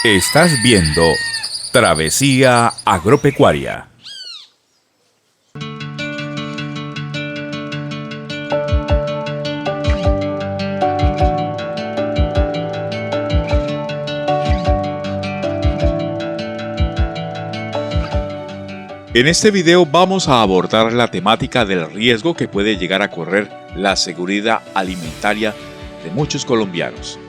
Estás viendo Travesía Agropecuaria. En este video vamos a abordar la temática del riesgo que puede llegar a correr la seguridad alimentaria de muchos colombianos.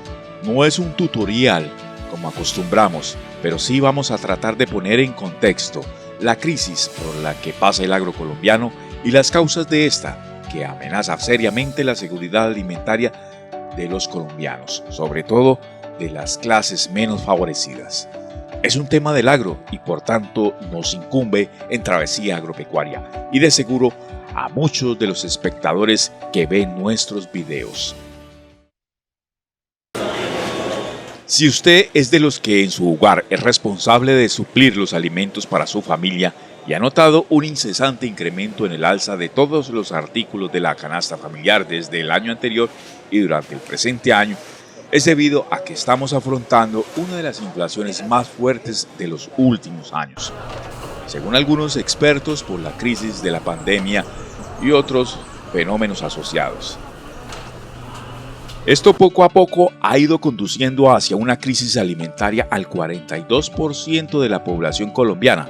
No es un tutorial como acostumbramos, pero sí vamos a tratar de poner en contexto la crisis por la que pasa el agro colombiano y las causas de esta, que amenaza seriamente la seguridad alimentaria de los colombianos, sobre todo de las clases menos favorecidas. Es un tema del agro y por tanto nos incumbe en Travesía Agropecuaria y de seguro a muchos de los espectadores que ven nuestros videos. Si usted es de los que en su hogar es responsable de suplir los alimentos para su familia y ha notado un incesante incremento en el alza de todos los artículos de la canasta familiar desde el año anterior y durante el presente año, es debido a que estamos afrontando una de las inflaciones más fuertes de los últimos años. Según algunos expertos, por la crisis de la pandemia y otros fenómenos asociados. Esto poco a poco ha ido conduciendo hacia una crisis alimentaria al 42% de la población colombiana,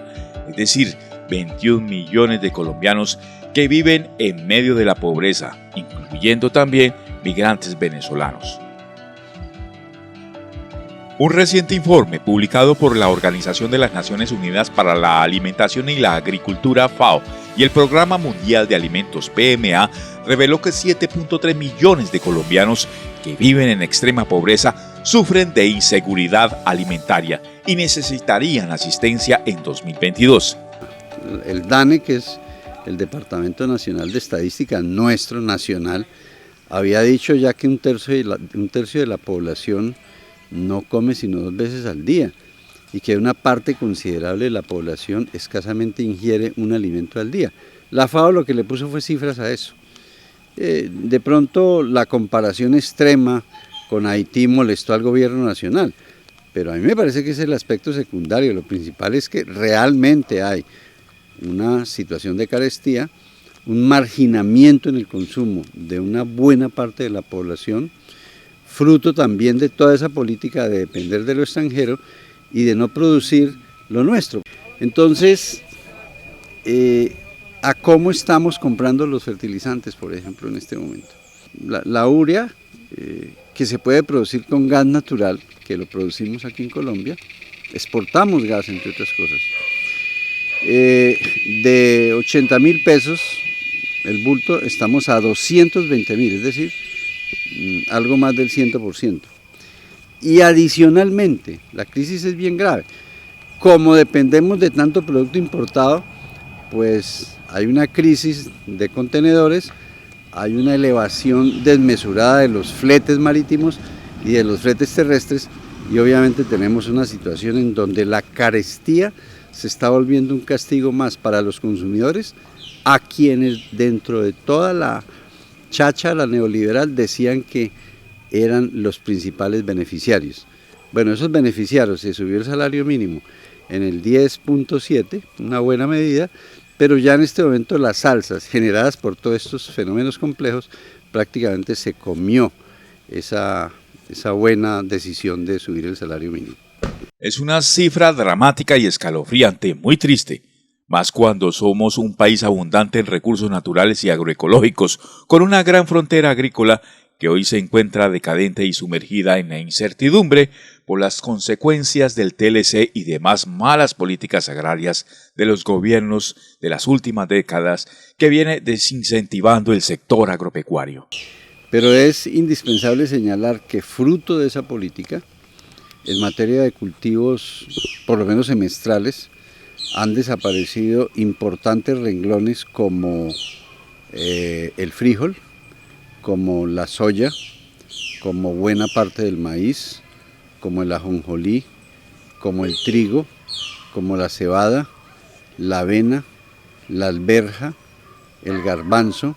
es decir, 21 millones de colombianos que viven en medio de la pobreza, incluyendo también migrantes venezolanos. Un reciente informe publicado por la Organización de las Naciones Unidas para la Alimentación y la Agricultura, FAO, y el Programa Mundial de Alimentos, PMA, reveló que 7.3 millones de colombianos que viven en extrema pobreza sufren de inseguridad alimentaria y necesitarían asistencia en 2022. El DANE, que es el Departamento Nacional de Estadística nuestro nacional, había dicho ya que un tercio de la población no come sino 2 veces al día y que una parte considerable de la población escasamente ingiere un alimento al día. La FAO lo que le puso fue cifras a eso. De pronto la comparación extrema con Haití molestó al gobierno nacional, pero a mí me parece que ese es el aspecto secundario. Lo principal es que realmente hay una situación de carestía, un marginamiento en el consumo de una buena parte de la población, fruto también de toda esa política de depender de lo extranjero y de no producir lo nuestro. Entonces, ¿a cómo estamos comprando los fertilizantes, por ejemplo, en este momento? La urea, que se puede producir con gas natural, que lo producimos aquí en Colombia, exportamos gas, entre otras cosas, de 80.000 pesos, el bulto, estamos a 220.000, es decir, algo más del 100%. Y adicionalmente, la crisis es bien grave. Como dependemos de tanto producto importado, pues hay una crisis de contenedores, hay una elevación desmesurada de los fletes marítimos y de los fletes terrestres, y obviamente tenemos una situación en donde la carestía se está volviendo un castigo más para los consumidores, a quienes dentro de toda la cháchara neoliberal decían que eran los principales beneficiarios. Bueno, esos beneficiarios, se subió el salario mínimo en el 10.7, una buena medida, pero ya en este momento las alzas generadas por todos estos fenómenos complejos prácticamente se comió esa buena decisión de subir el salario mínimo. Es una cifra dramática y escalofriante, muy triste, más cuando somos un país abundante en recursos naturales y agroecológicos, con una gran frontera agrícola que hoy se encuentra decadente y sumergida en la incertidumbre por las consecuencias del TLC y demás malas políticas agrarias de los gobiernos de las últimas décadas que viene desincentivando el sector agropecuario. Pero es indispensable señalar que fruto de esa política, en materia de cultivos, por lo menos semestrales, han desaparecido importantes renglones como el frijol, como la soya, como buena parte del maíz, como el ajonjolí, como el trigo, como la cebada, la avena, la alberja, el garbanzo,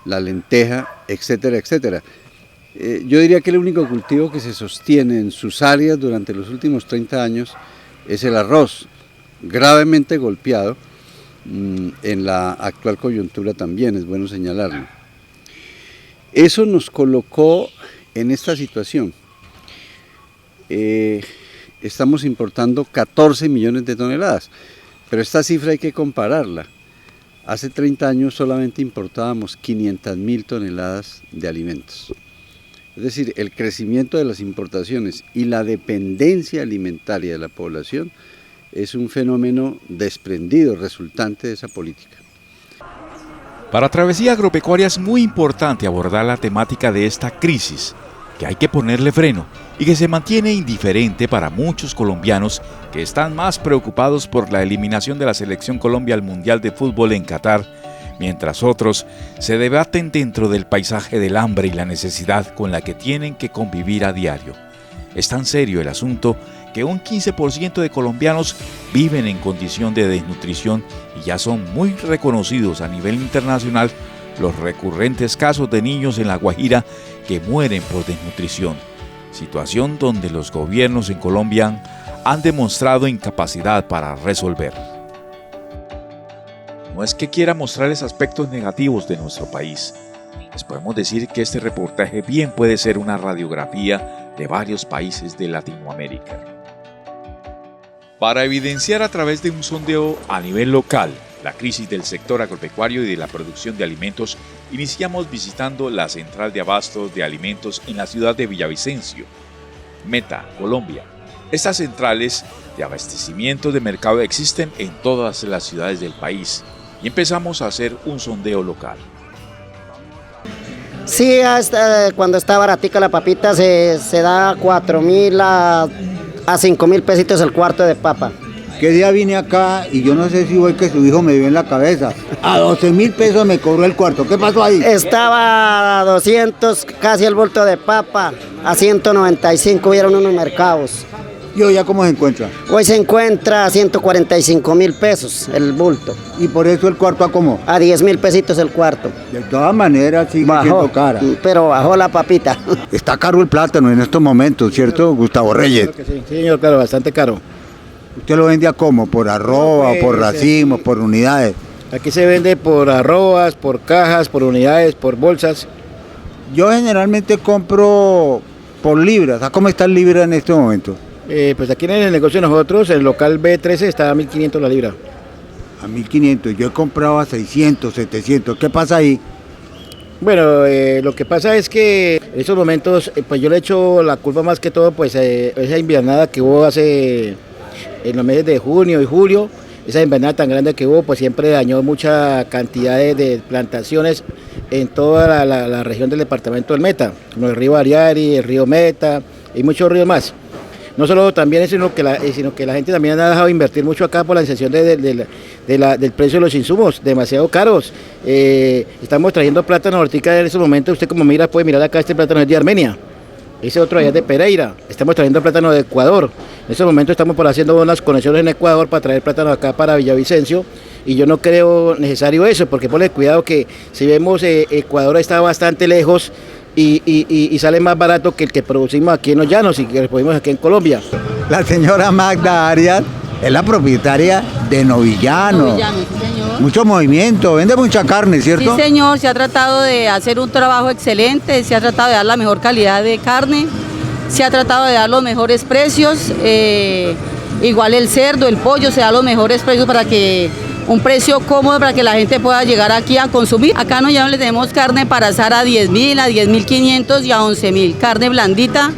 la lenteja, etcétera, etcétera. Yo diría que el único cultivo que se sostiene en sus áreas durante los últimos 30 años es el arroz, gravemente golpeado en la actual coyuntura también, es bueno señalarlo. Eso nos colocó en esta situación. Estamos importando 14 millones de toneladas, pero esta cifra hay que compararla. Hace 30 años solamente importábamos 500.000 toneladas de alimentos. Es decir, el crecimiento de las importaciones y la dependencia alimentaria de la población es un fenómeno desprendido, resultante de esa política. Para Travesía Agropecuaria es muy importante abordar la temática de esta crisis, que hay que ponerle freno y que se mantiene indiferente para muchos colombianos que están más preocupados por la eliminación de la Selección Colombia al Mundial de Fútbol en Qatar, mientras otros se debaten dentro del paisaje del hambre y la necesidad con la que tienen que convivir a diario. Es tan serio el asunto que un 15% de colombianos viven en condición de desnutrición y ya son muy reconocidos a nivel internacional los recurrentes casos de niños en La Guajira que mueren por desnutrición, situación donde los gobiernos en Colombia han demostrado incapacidad para resolver. No es que quiera mostrarles aspectos negativos de nuestro país. Les podemos decir que este reportaje bien puede ser una radiografía de varios países de Latinoamérica. Para evidenciar a través de un sondeo a nivel local la crisis del sector agropecuario y de la producción de alimentos, iniciamos visitando la central de abastos de alimentos en la ciudad de Villavicencio, Meta, Colombia. Estas centrales de abastecimiento de mercado existen en todas las ciudades del país y empezamos a hacer un sondeo local. Sí, hasta cuando está baratica la papita se da 4.000 a 5.000 pesitos el cuarto de papa. ¿Qué día vine acá y yo no sé si fue que su hijo me dio en la cabeza? A 12.000 pesos me cobró el cuarto. ¿Qué pasó ahí? Estaba a 200 casi el bulto de papa, a 195 hubieron unos mercados. ¿Y hoy ya cómo se encuentra? Hoy se encuentra a 145.000 pesos el bulto. ¿Y por eso el cuarto a cómo? A 10.000 pesitos el cuarto. De todas maneras sigue siendo cara. Pero bajó la papita. Está caro el plátano en estos momentos, ¿cierto, Gustavo Reyes? Sí, señor, claro, bastante caro. ¿Usted lo vende a cómo? ¿Por arroba, por racimos, por unidades? Aquí se vende por arrobas, por cajas, por unidades, por bolsas. Yo generalmente compro por libras. ¿A cómo está el libra en este momento? Pues aquí en el negocio de nosotros, el local B13 está a 1.500 la libra. A 1.500. Yo he comprado a 600, 700. ¿Qué pasa ahí? Bueno, lo que pasa es que en estos momentos, pues yo le echo la culpa más que todo, pues esa invernada que hubo hace en los meses de junio y julio, esa invernada tan grande que hubo, pues siempre dañó mucha cantidad de plantaciones en toda la región del departamento del Meta, como el río Ariari, el río Meta y muchos ríos más. No solo también eso, sino que la gente también ha dejado de invertir mucho acá por la sensación del precio de los insumos, demasiado caros. Estamos trayendo plátano hortica en estos momentos, usted como mira, puede mirar acá, este plátano es de Armenia, ese otro allá es de Pereira, estamos trayendo plátano de Ecuador. En estos momentos estamos por haciendo unas conexiones en Ecuador para traer plátano acá para Villavicencio y yo no creo necesario eso, porque ponle cuidado que si vemos Ecuador está bastante lejos y sale más barato que el que producimos aquí en los llanos y que producimos aquí en Colombia. La señora Magda Arias es la propietaria de Novillano. Novillano, sí, señor. Mucho movimiento, vende mucha carne, ¿cierto? Sí, señor, se ha tratado de hacer un trabajo excelente, se ha tratado de dar la mejor calidad de carne, se ha tratado de dar los mejores precios, igual el cerdo, el pollo, se da los mejores precios para que un precio cómodo para que la gente pueda llegar aquí a consumir. Acá no ya no le tenemos carne para asar a 10.000, a 10.500 y a 11.000, carne blandita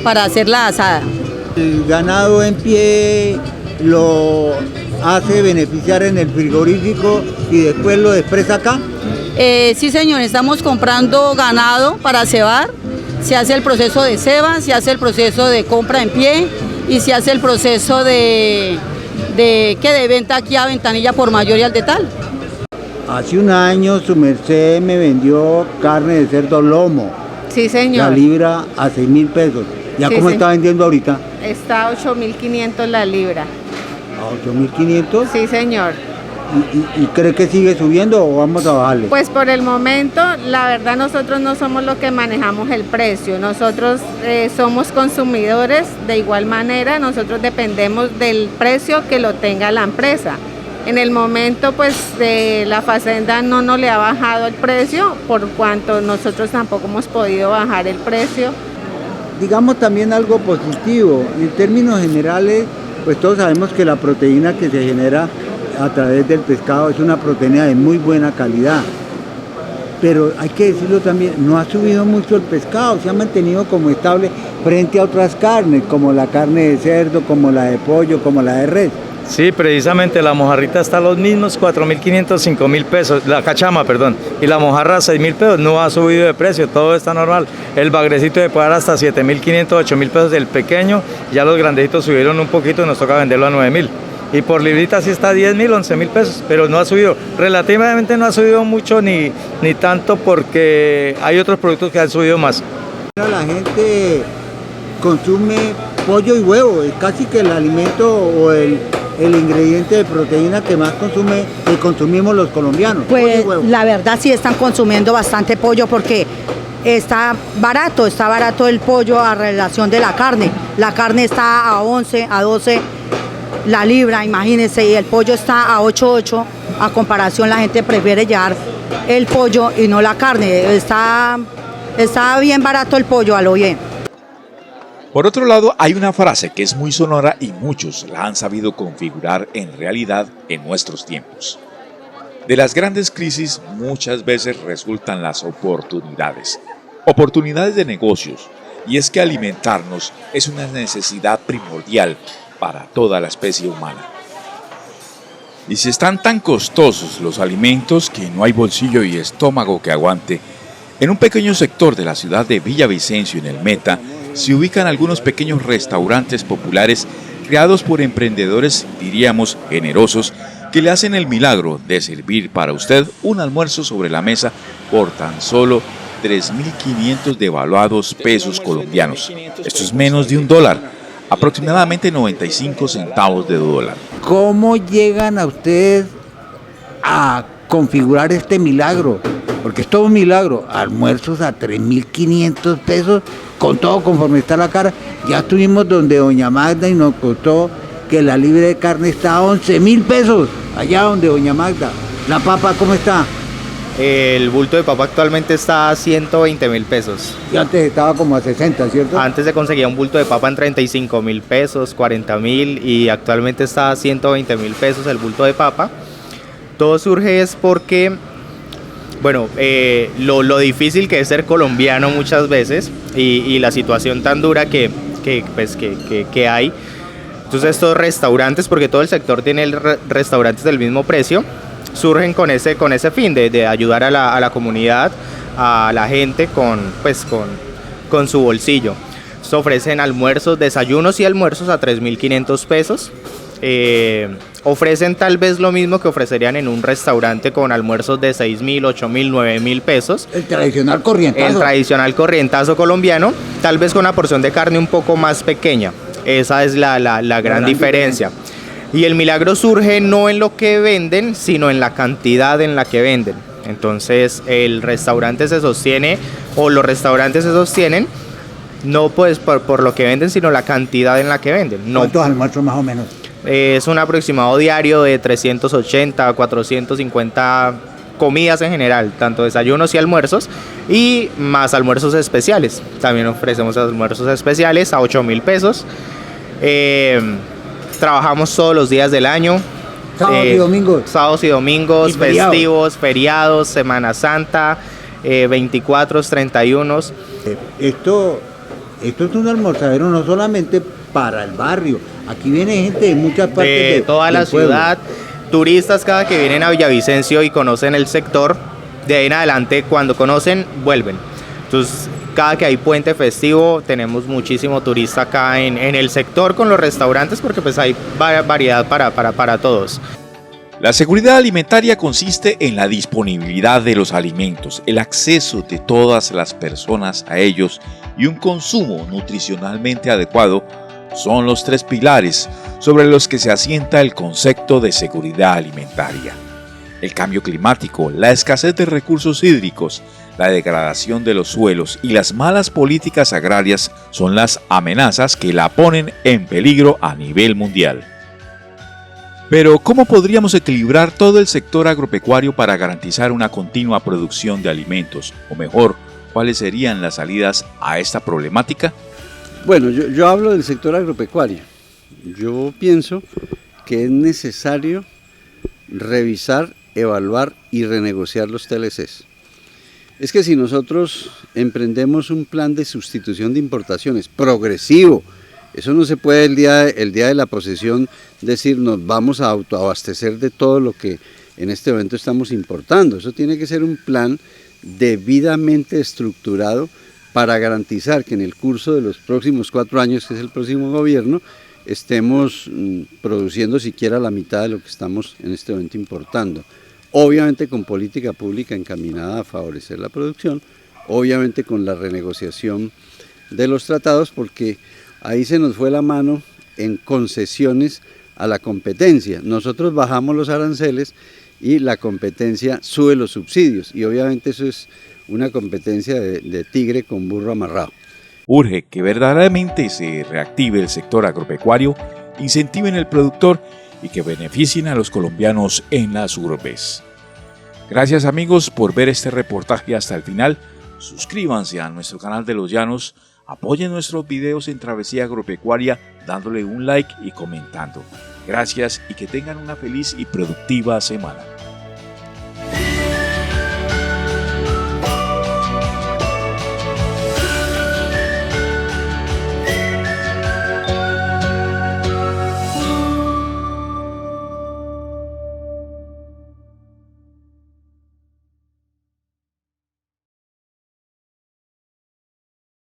para hacer la asada. El ganado en pie lo hace beneficiar en el frigorífico y después lo expresa acá. Sí, señor, estamos comprando ganado para cebar, se hace el proceso de ceba, se hace el proceso de compra en pie y se hace el proceso de venta aquí a Ventanilla por mayor y al detal. Hace un año su merced me vendió carne de cerdo lomo. Sí, señor. La libra a 6.000 pesos. ¿Ya Sí, cómo sí. está vendiendo ahorita? Está a 8.500 la libra. ¿A 8.500? Sí, señor. ¿Y cree que sigue subiendo o vamos a bajarle? Pues por el momento, la verdad nosotros no somos los que manejamos el precio, nosotros somos consumidores de igual manera, nosotros dependemos del precio que lo tenga la empresa. En el momento pues la Facenda no nos le ha bajado el precio, por cuanto nosotros tampoco hemos podido bajar el precio. Digamos también algo positivo, en términos generales, pues todos sabemos que la proteína que se genera a través del pescado es una proteína de muy buena calidad, pero hay que decirlo también, no ha subido mucho el pescado, se ha mantenido como estable frente a otras carnes, como la carne de cerdo, como la de pollo, como la de res. Sí, precisamente la mojarrita está a los mismos 4.500, 5.000 pesos, la cachama, perdón, y la mojarra 6.000 pesos, no ha subido de precio, todo está normal. El bagrecito de pagar hasta 7.500, 8.000 pesos del pequeño, ya los grandecitos subieron un poquito y nos toca venderlo a 9.000. Y por librita sí está a 10.000, 11.000 pesos, pero no ha subido, relativamente no ha subido mucho ni tanto porque hay otros productos que han subido más. La gente consume pollo y huevo, es casi que el alimento o el ingrediente de proteína que más consumimos los colombianos. Pues la verdad sí están consumiendo bastante pollo porque está barato el pollo a relación de la carne. La carne está a 11, a 12 la libra, imagínense, y el pollo está a 8.8. A comparación, la gente prefiere llevar el pollo y no la carne. Está bien barato el pollo, a lo bien. Por otro lado, hay una frase que es muy sonora y muchos la han sabido configurar en realidad en nuestros tiempos. De las grandes crisis muchas veces resultan las oportunidades de negocios, y es que alimentarnos es una necesidad primordial para toda la especie humana. Y si están tan costosos los alimentos que no hay bolsillo y estómago que aguante, en un pequeño sector de la ciudad de Villavicencio, en el Meta, se ubican algunos pequeños restaurantes populares creados por emprendedores, diríamos, generosos, que le hacen el milagro de servir para usted un almuerzo sobre la mesa por tan solo 3.500 devaluados pesos colombianos. Esto es menos de $1, aproximadamente 95 centavos de dólar. ¿Cómo llegan a ustedes a configurar este milagro? Porque es todo un milagro, almuerzos a 3.500 pesos, con todo conforme está la cara. Ya estuvimos donde doña Magda y nos costó que la libra de carne está a 11.000 pesos, allá donde doña Magda. ¿La papa cómo está? El bulto de papa actualmente está a 120.000 pesos. Y antes estaba como a 60, ¿cierto? Antes se conseguía un bulto de papa en 35.000 pesos, 40.000 y actualmente está a 120.000 pesos el bulto de papa. Todo surge es porque, bueno, lo difícil que es ser colombiano muchas veces y la situación tan dura que hay. Entonces estos restaurantes, porque todo el sector tiene restaurantes del mismo precio, surgen con ese fin de ayudar a la comunidad, a la gente con su bolsillo. Se ofrecen almuerzos, desayunos y almuerzos a 3.500 pesos. Ofrecen tal vez lo mismo que ofrecerían en un restaurante con almuerzos de 6.000, 8.000, 9.000 pesos. El tradicional corrientazo. El tradicional corrientazo colombiano, tal vez con una porción de carne un poco más pequeña. Esa es la gran diferencia. Y el milagro surge no en lo que venden, sino en la cantidad en la que venden. Entonces el restaurante se sostiene, o los restaurantes se sostienen, no pues por lo que venden, sino la cantidad en la que venden. No. ¿Cuántos almuerzos más o menos? Es un aproximado diario de 380 a 450 comidas en general, tanto desayunos y almuerzos, y más almuerzos especiales. También ofrecemos almuerzos especiales a 8.000 pesos. Trabajamos todos los días del año. Sábados y domingos. Sábados y domingos, festivos, feriados, Semana Santa, 24, 31. Esto es un almorzadero no solamente para el barrio. Aquí viene gente de muchas partes de toda la ciudad. Turistas cada que vienen a Villavicencio y conocen el sector, de ahí en adelante cuando conocen, vuelven. Entonces, cada que hay puente festivo, tenemos muchísimo turista acá en el sector con los restaurantes, porque pues hay variedad para todos. La seguridad alimentaria consiste en la disponibilidad de los alimentos, el acceso de todas las personas a ellos y un consumo nutricionalmente adecuado son los tres pilares sobre los que se asienta el concepto de seguridad alimentaria. El cambio climático, la escasez de recursos hídricos, la degradación de los suelos y las malas políticas agrarias son las amenazas que la ponen en peligro a nivel mundial. Pero, ¿cómo podríamos equilibrar todo el sector agropecuario para garantizar una continua producción de alimentos? O mejor, ¿cuáles serían las salidas a esta problemática? Bueno, yo hablo del sector agropecuario. Yo pienso que es necesario revisar, evaluar y renegociar los TLCs. Es que si nosotros emprendemos un plan de sustitución de importaciones progresivo, eso no se puede el día de la posesión decir nos vamos a autoabastecer de todo lo que en este momento estamos importando. Eso tiene que ser un plan debidamente estructurado para garantizar que en el curso de los próximos 4 años, que es el próximo gobierno, estemos produciendo siquiera la mitad de lo que estamos en este momento importando. Obviamente con política pública encaminada a favorecer la producción, obviamente con la renegociación de los tratados, porque ahí se nos fue la mano en concesiones a la competencia. Nosotros bajamos los aranceles y la competencia sube los subsidios, y obviamente eso es una competencia de tigre con burro amarrado. Urge que verdaderamente se reactive el sector agropecuario, incentiven al productor y que beneficien a los colombianos en las urbes. Gracias amigos por ver este reportaje hasta el final. Suscríbanse a nuestro canal de Los Llanos, apoyen nuestros videos en Travesía Agropecuaria dándole un like y comentando. Gracias y que tengan una feliz y productiva semana.